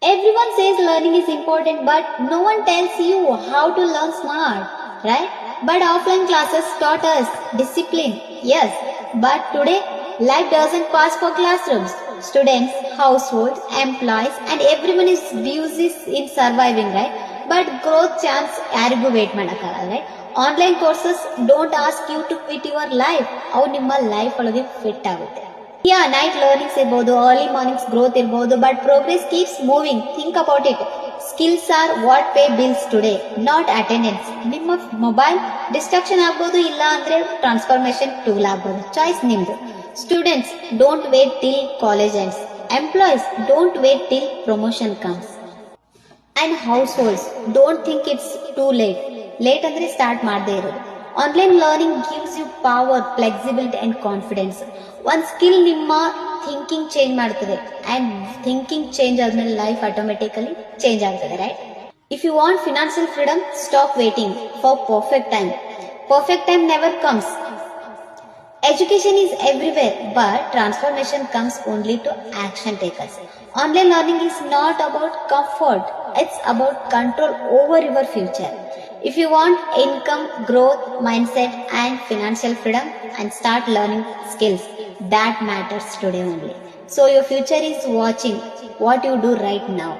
Everyone says learning is important, but no one tells you how to learn smart, right? But offline classes taught us discipline, yes. But today, life doesn't pass for classrooms. Students, households, employees, and everyone is busy in surviving, right? But growth chance ಯಾರಿಗೂ wait ಮಾಡೋಕ್ಕಾಗಲ್ಲ, right? Online courses don't ask you to quit your life. ಅವು ನಿಮ್ಮ life ಒಳಗೆ fit ಆಗುತ್ತೆ. Night learnings ಇರ್ಬೋದು, early mornings growth ಇರ್ಬೋದು, but progress keeps moving. Think about it. Skills are what pay bills today, not attendance. ನಿಮ್ಮ mobile distraction ಆಗ್ಬೋದು, ಇಲ್ಲ ಅಂದ್ರೆ ಟ್ರಾನ್ಸ್ಫಾರ್ಮೇಶನ್ ಟೂಲ್ ಆಗ್ಬೋದು. ಚಾಯ್ಸ್ ನಿಮ್ದು. Students, don't wait till college ends. Employees, don't wait till promotion comes. And house holds, don't think it's too late. Late ಅಂದ್ರೆ start ಮಾಡದೇ ಇರೋದು. Online learning gives you power, flexibility and confidence. ಒಂದು skill ನಿಮ್ಮ thinking change ಮಾಡ್ತದೆ, and thinking change ಆದ್ಮೇಲೆ life automatically change ಆಗ್ತದೆ, right? If you want financial freedom, stop waiting for perfect time. Perfect time never comes. Education is everywhere, but transformation comes only to action takers. Online learning is not about comfort, it's about control over your future. If you want income, growth, mindset and financial freedom, and start learning skills that matters today only. So your future is watching what you do right now.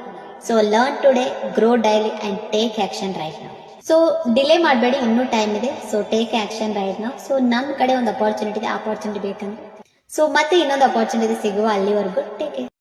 So learn today, grow daily and take action right now. So delay ಮಾಡಬೇಡಿ, ಇನ್ನೂ time ಇದೆ. So take action right ನಾವು. So ನನ್ನ ಕಡೆ ಒಂದು opportunity ಇದೆ, opportunity ಬೇಕಂದ್ರೆ. So ಮತ್ತೆ ಇನ್ನೊಂದು ಅಪಾರ್ಚುನಿಟಿ ಸಿಗುವ. ಅಲ್ಲಿವರೆಗೂ ಟೇಕ್ ಕೇರ್.